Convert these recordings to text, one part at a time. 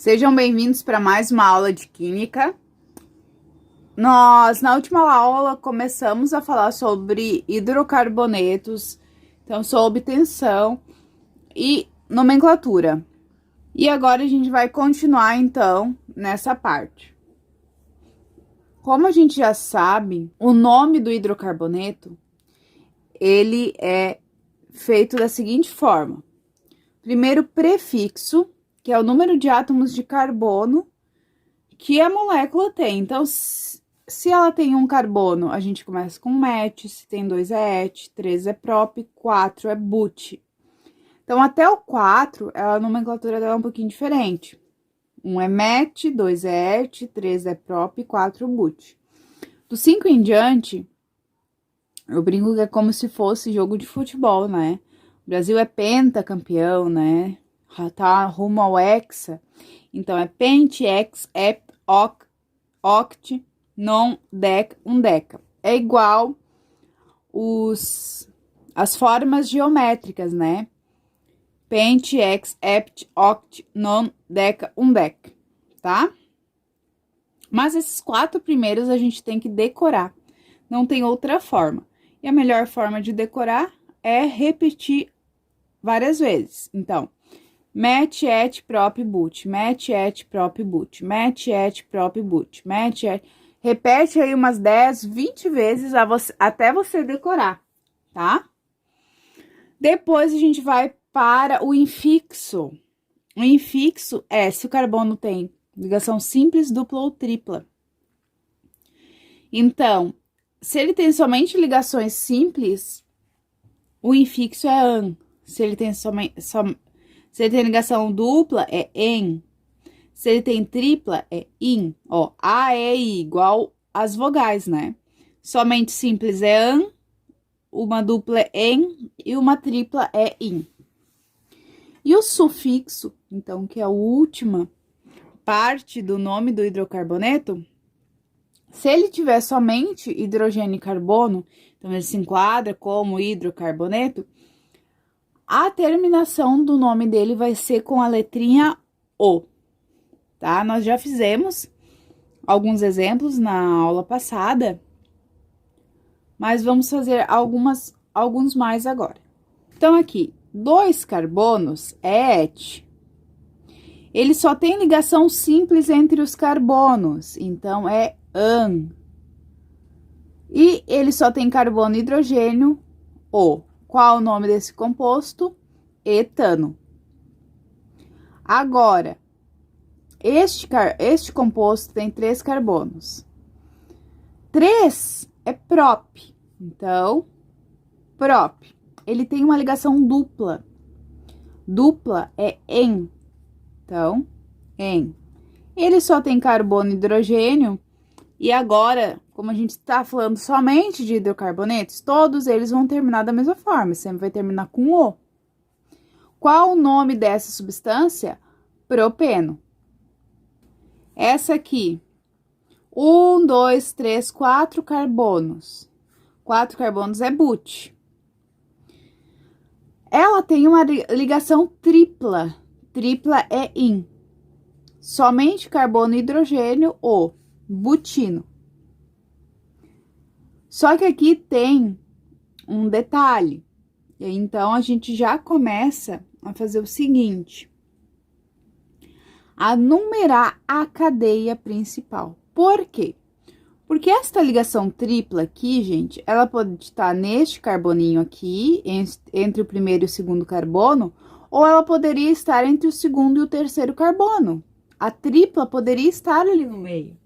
Sejam bem-vindos para mais uma aula de Química. Na última aula, começamos a falar sobre hidrocarbonetos, então, sua obtenção e nomenclatura. E agora a gente vai continuar, então, nessa parte. Como a gente já sabe, o nome do hidrocarboneto, ele é feito da seguinte forma. Primeiro, prefixo, que é o número de átomos de carbono que a molécula tem. Então, se ela tem um carbono, a gente começa com met, se tem 2 é et, 3 é prop, 4 é but. Então, até o 4, a nomenclatura dela é um pouquinho diferente. 1 é met, 2 é et, 3 é prop, 4 but. Do 5 em diante, eu brinco que é como se fosse jogo de futebol, né? O Brasil é pentacampeão, né? Tá rumo ao hexa. Então, é pent, hex, hept, oct, non, dec, undeca. É igual as formas geométricas, né? Pent, hex, hept, oct, non, deca, undec, tá? Mas esses 4 primeiros a gente tem que decorar. Não tem outra forma. E a melhor forma de decorar é repetir várias vezes. Então, met, et, prop, but, met, et, prop, but, met, et, prop, but, met, et... Repete aí umas 10, 20 vezes até você decorar, tá? Depois a gente vai para o infixo. O infixo é se o carbono tem ligação simples, dupla ou tripla. Então, se ele tem somente ligações simples, o infixo é an. Se ele tem se ele tem ligação dupla, é en. Se ele tem tripla, é in. Ó, A, E, I, igual as vogais, né? Somente simples é an, uma dupla é en e uma tripla é in. E o sufixo, então, que é a última parte do nome do hidrocarboneto, se ele tiver somente hidrogênio e carbono, então ele se enquadra como hidrocarboneto, a terminação do nome dele vai ser com a letrinha O, tá? Nós já fizemos alguns exemplos na aula passada, mas vamos fazer alguns mais agora. Então, aqui, 2 carbonos é et. Ele só tem ligação simples entre os carbonos, então é an. E ele só tem carbono e hidrogênio, O. Qual o nome desse composto? Etano. Agora, este composto tem 3 carbonos. 3 é prop. Então, prop. Ele tem uma ligação dupla. Dupla é en. Então, en. Ele só tem carbono e hidrogênio. E agora, como a gente está falando somente de hidrocarbonetos, todos eles vão terminar da mesma forma, sempre vai terminar com O. Qual o nome dessa substância? Propeno. Essa aqui, 1, 2, 3, 4 carbonos. 4 carbonos é but. Ela tem uma ligação tripla. Tripla é in. Somente carbono e hidrogênio, O. Butino. Só que aqui tem um detalhe. Então, a gente já começa a fazer o seguinte. A numerar a cadeia principal. Por quê? Porque esta ligação tripla aqui, gente, ela pode estar neste carboninho aqui, entre o primeiro e o segundo carbono, ou ela poderia estar entre o segundo e o terceiro carbono. A tripla poderia estar ali no meio.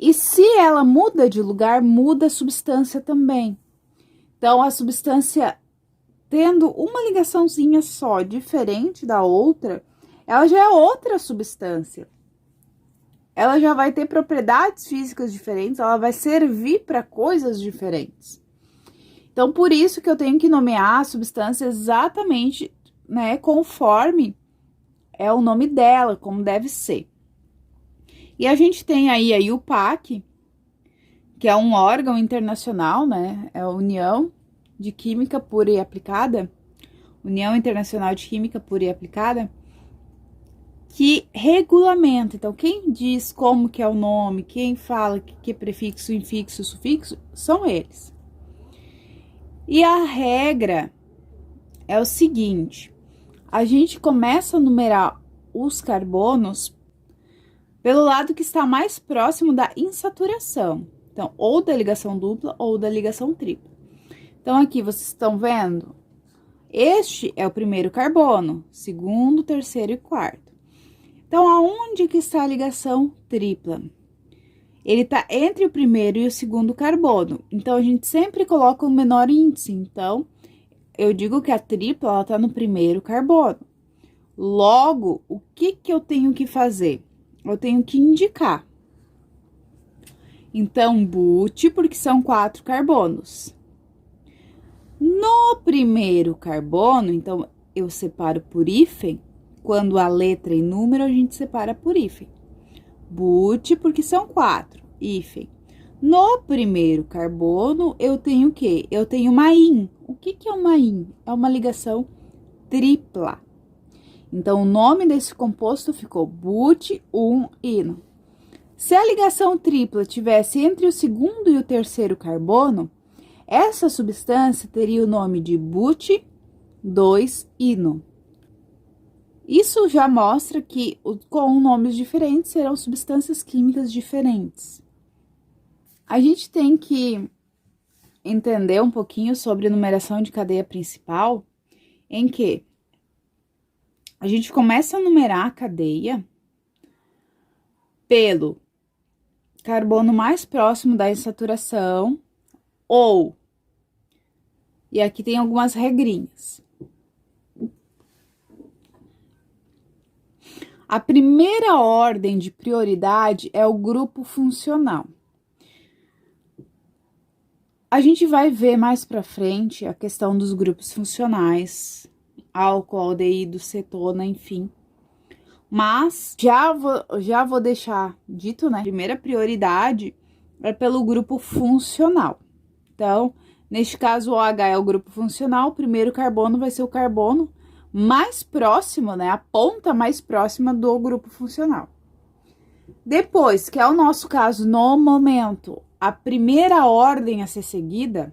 E se ela muda de lugar, muda a substância também. Então, a substância, tendo uma ligaçãozinha só, diferente da outra, ela já é outra substância. Ela já vai ter propriedades físicas diferentes, ela vai servir para coisas diferentes. Então, por isso que eu tenho que nomear a substância exatamente, né, conforme é o nome dela, como deve ser. E a gente tem aí a IUPAC, que é um órgão internacional, né? É a União de Química Pura e Aplicada, União Internacional de Química Pura e Aplicada, que regulamenta. Então, quem diz como que é o nome, quem fala que é prefixo, infixo, sufixo, são eles. E a regra é o seguinte, a gente começa a numerar os carbonos pelo lado que está mais próximo da insaturação. Então, ou da ligação dupla ou da ligação tripla. Então, aqui vocês estão vendo? Este é o primeiro carbono, segundo, terceiro e quarto. Então, aonde que está a ligação tripla? Ele está entre o primeiro e o segundo carbono. Então, a gente sempre coloca o menor índice. Então, eu digo que a tripla, ela está no primeiro carbono. Logo, o que que eu tenho que fazer? Eu tenho que indicar. Então, but, porque são 4 carbonos. No primeiro carbono, então, eu separo por hífen. Quando a letra e número, a gente separa por hífen. But, porque são 4, hífen. No primeiro carbono, eu tenho o quê? Eu tenho uma in. O que que é uma in? É uma ligação tripla. Então, o nome desse composto ficou but-1-ino. Se a ligação tripla tivesse entre o segundo e o terceiro carbono, essa substância teria o nome de but-2-ino. Isso já mostra que, com nomes diferentes, serão substâncias químicas diferentes. A gente tem que entender um pouquinho sobre numeração de cadeia principal, em que a gente começa a numerar a cadeia pelo carbono mais próximo da insaturação, ou, e aqui tem algumas regrinhas. A primeira ordem de prioridade é o grupo funcional. A gente vai ver mais pra frente a questão dos grupos funcionais, álcool, aldeído, cetona, enfim. Mas já vou deixar dito, né? A primeira prioridade é pelo grupo funcional. Então, neste caso, o OH é o grupo funcional, o primeiro carbono vai ser o carbono mais próximo, né? A ponta mais próxima do grupo funcional. Depois, que é o nosso caso no momento, a primeira ordem a ser seguida,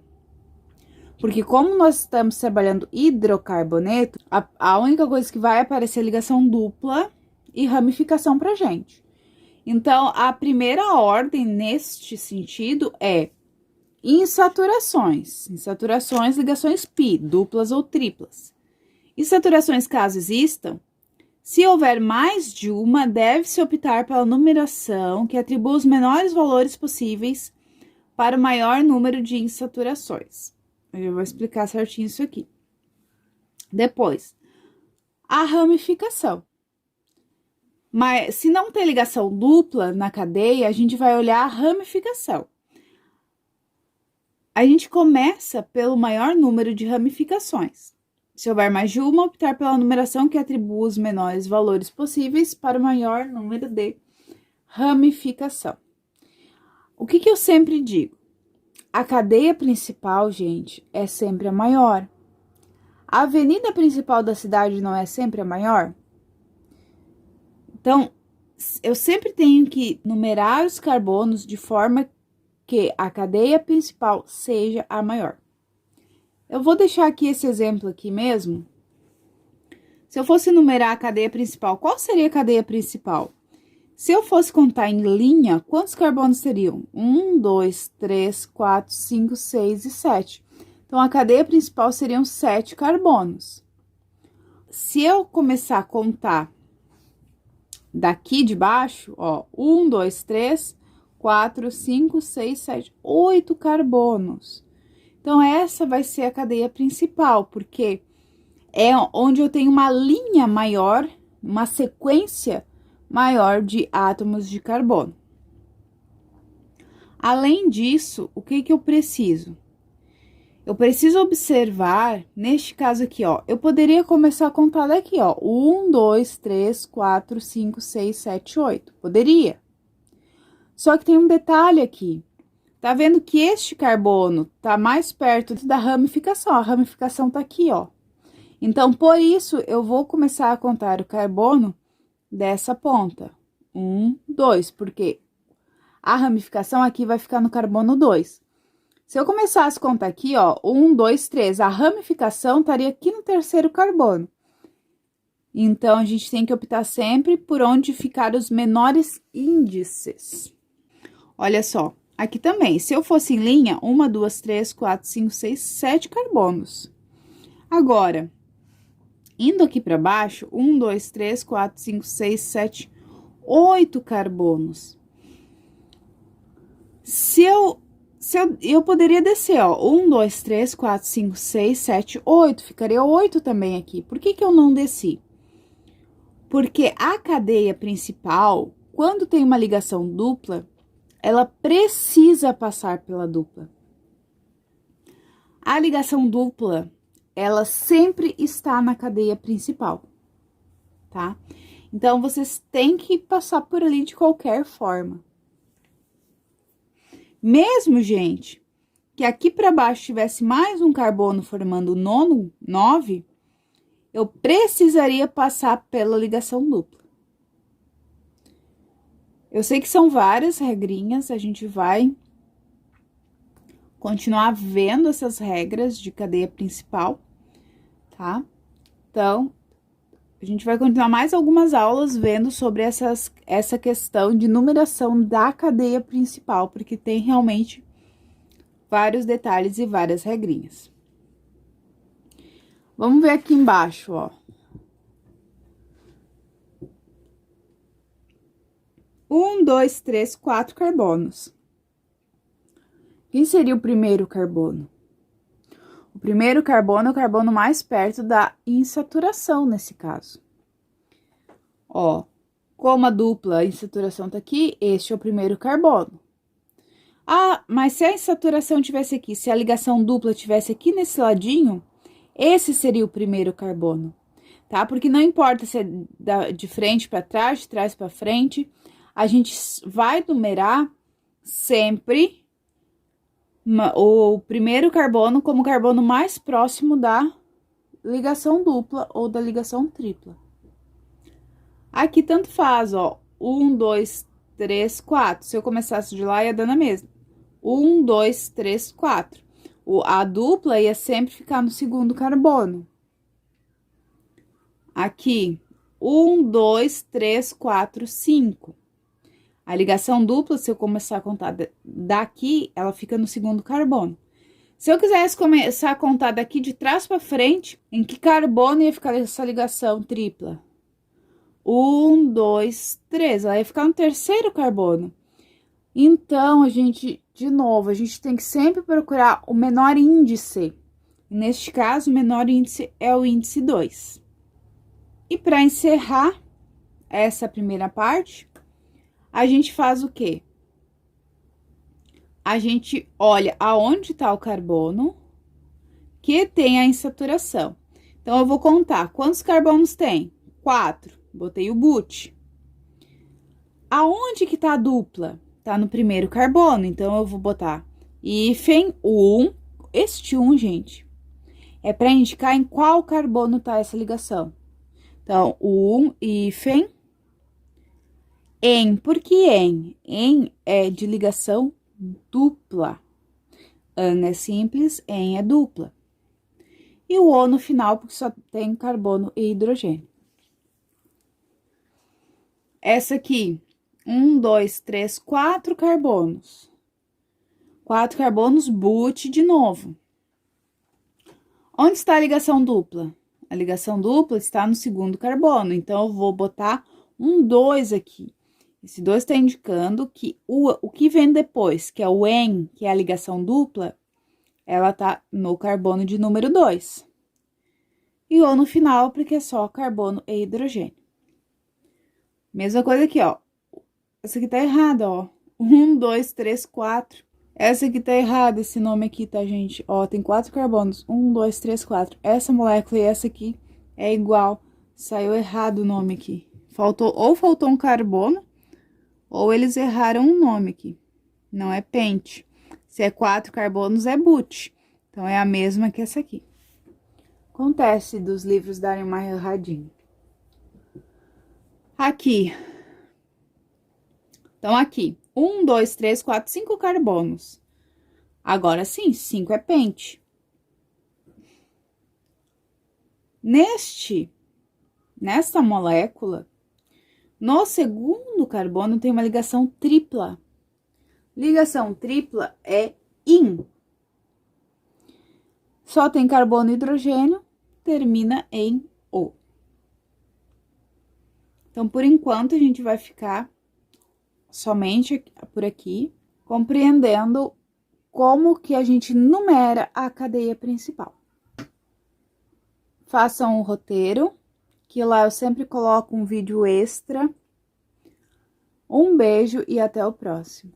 porque como nós estamos trabalhando hidrocarboneto, a única coisa que vai aparecer é ligação dupla e ramificação pra gente. Então, a primeira ordem neste sentido é insaturações. Insaturações, ligações pi, duplas ou triplas. Insaturações, caso existam, se houver mais de uma, deve-se optar pela numeração que atribua os menores valores possíveis para o maior número de insaturações. Eu vou explicar certinho isso aqui. Depois, a ramificação. Mas se não tem ligação dupla na cadeia, a gente vai olhar a ramificação. A gente começa pelo maior número de ramificações. Se houver mais de uma, optar pela numeração que atribua os menores valores possíveis para o maior número de ramificação. O que que eu sempre digo? A cadeia principal, gente, é sempre a maior. A avenida principal da cidade não é sempre a maior? Então, eu sempre tenho que numerar os carbonos de forma que a cadeia principal seja a maior. Eu vou deixar aqui esse exemplo aqui mesmo. Se eu fosse numerar a cadeia principal, qual seria a cadeia principal? Se eu fosse contar em linha, quantos carbonos seriam? 1, 2, 3, 4, 5, 6 e 7. Então, a cadeia principal seriam 7 carbonos. Se eu começar a contar daqui de baixo, ó, 1, 2, 3, 4, 5, 6, 7, 8 carbonos. Então, essa vai ser a cadeia principal, porque é onde eu tenho uma linha maior, uma sequência maior de átomos de carbono. Além disso, o que que eu preciso? Eu preciso observar, neste caso aqui, ó, eu poderia começar a contar daqui, ó, 1, 2, 3, 4, 5, 6, 7, 8. Poderia. Só que tem um detalhe aqui. Tá vendo que este carbono tá mais perto da ramificação? A ramificação tá aqui, ó. Então, por isso, eu vou começar a contar o carbono dessa ponta. 1, 2, porque a ramificação aqui vai ficar no carbono 2. Se eu começasse a contar aqui, ó, 1, 2, 3, a ramificação estaria aqui no terceiro carbono. Então, a gente tem que optar sempre por onde ficar os menores índices. Olha só, aqui também, se eu fosse em linha, 1, 2, 3, 4, 5, 6, 7 carbonos. Agora, indo aqui para baixo, 1, 2, 3, 4, 5, 6, 7, 8 carbonos. Eu poderia descer, ó, 1, 2, 3, 4, 5, 6, 7, 8, ficaria 8 também aqui. Por que que eu não desci? Porque a cadeia principal, quando tem uma ligação dupla, ela precisa passar pela dupla. A ligação dupla, ela sempre está na cadeia principal, tá? Então, vocês têm que passar por ali de qualquer forma. Mesmo, gente, que aqui para baixo tivesse mais um carbono formando o nono, 9, eu precisaria passar pela ligação dupla. Eu sei que são várias regrinhas, a gente vai continuar vendo essas regras de cadeia principal, tá? Então, a gente vai continuar mais algumas aulas vendo sobre essa questão de numeração da cadeia principal, porque tem realmente vários detalhes e várias regrinhas. Vamos ver aqui embaixo, ó. 1, 2, 3, 4 carbonos. Quem seria o primeiro carbono? O primeiro carbono é o carbono mais perto da insaturação, nesse caso. Ó, como a dupla insaturação tá aqui, este é o primeiro carbono. Ah, mas se a insaturação tivesse aqui, se a ligação dupla tivesse aqui nesse ladinho, esse seria o primeiro carbono, tá? Porque não importa se é de frente para trás, de trás para frente, a gente vai numerar sempre o primeiro carbono como o carbono mais próximo da ligação dupla ou da ligação tripla. Aqui tanto faz, ó, 1, 2, 3, 4. Se eu começasse de lá, ia dando a mesma. 1, 2, 3, 4. A dupla ia sempre ficar no segundo carbono. Aqui, 1, 2, 3, 4, 5. A ligação dupla, se eu começar a contar daqui, ela fica no segundo carbono. Se eu quisesse começar a contar daqui de trás para frente, em que carbono ia ficar essa ligação tripla? 1, 2, 3. Ela ia ficar no terceiro carbono. Então, de novo, a gente tem que sempre procurar o menor índice. Neste caso, o menor índice é o índice 2. E para encerrar essa primeira parte, a gente faz o quê? A gente olha aonde está o carbono que tem a insaturação. Então, eu vou contar quantos carbonos tem? 4. Botei o but. Aonde que tá a dupla? Tá no primeiro carbono, então eu vou botar hífen 1. Este 1, gente, é para indicar em qual carbono tá essa ligação. Então, 1 hífen em. Por que em? Em é de ligação dupla. An é simples, em é dupla. E o O no final, porque só tem carbono e hidrogênio. Essa aqui, 1, 2, 3, 4 carbonos. 4 carbonos, but de novo. Onde está a ligação dupla? A ligação dupla está no segundo carbono, então eu vou botar um 2 aqui. Esse 2 está indicando que o que vem depois, que é o en, que é a ligação dupla, ela tá no carbono de número 2. E O no final, porque é só carbono e hidrogênio. Mesma coisa aqui, ó. Essa aqui tá errada, ó. 1, 2, 3, 4. Essa aqui tá errada, esse nome aqui, tá, gente? Ó, tem 4 carbonos. 1, 2, 3, 4. Essa molécula e essa aqui é igual. Saiu errado o nome aqui. Ou faltou um carbono, ou eles erraram um nome aqui. Não é pente. Se é 4 carbonos, é but. Então, é a mesma que essa aqui. Acontece dos livros darem uma erradinha. Aqui. Então, aqui. 1, 2, 3, 4, 5 carbonos. Agora sim, 5 é pente. Nesta molécula, no segundo carbono tem uma ligação tripla. Ligação tripla é IN. Só tem carbono e hidrogênio, termina em O. Então, por enquanto, a gente vai ficar somente por aqui, compreendendo como que a gente numera a cadeia principal. Façam o roteiro, que lá eu sempre coloco um vídeo extra. Um beijo e até o próximo.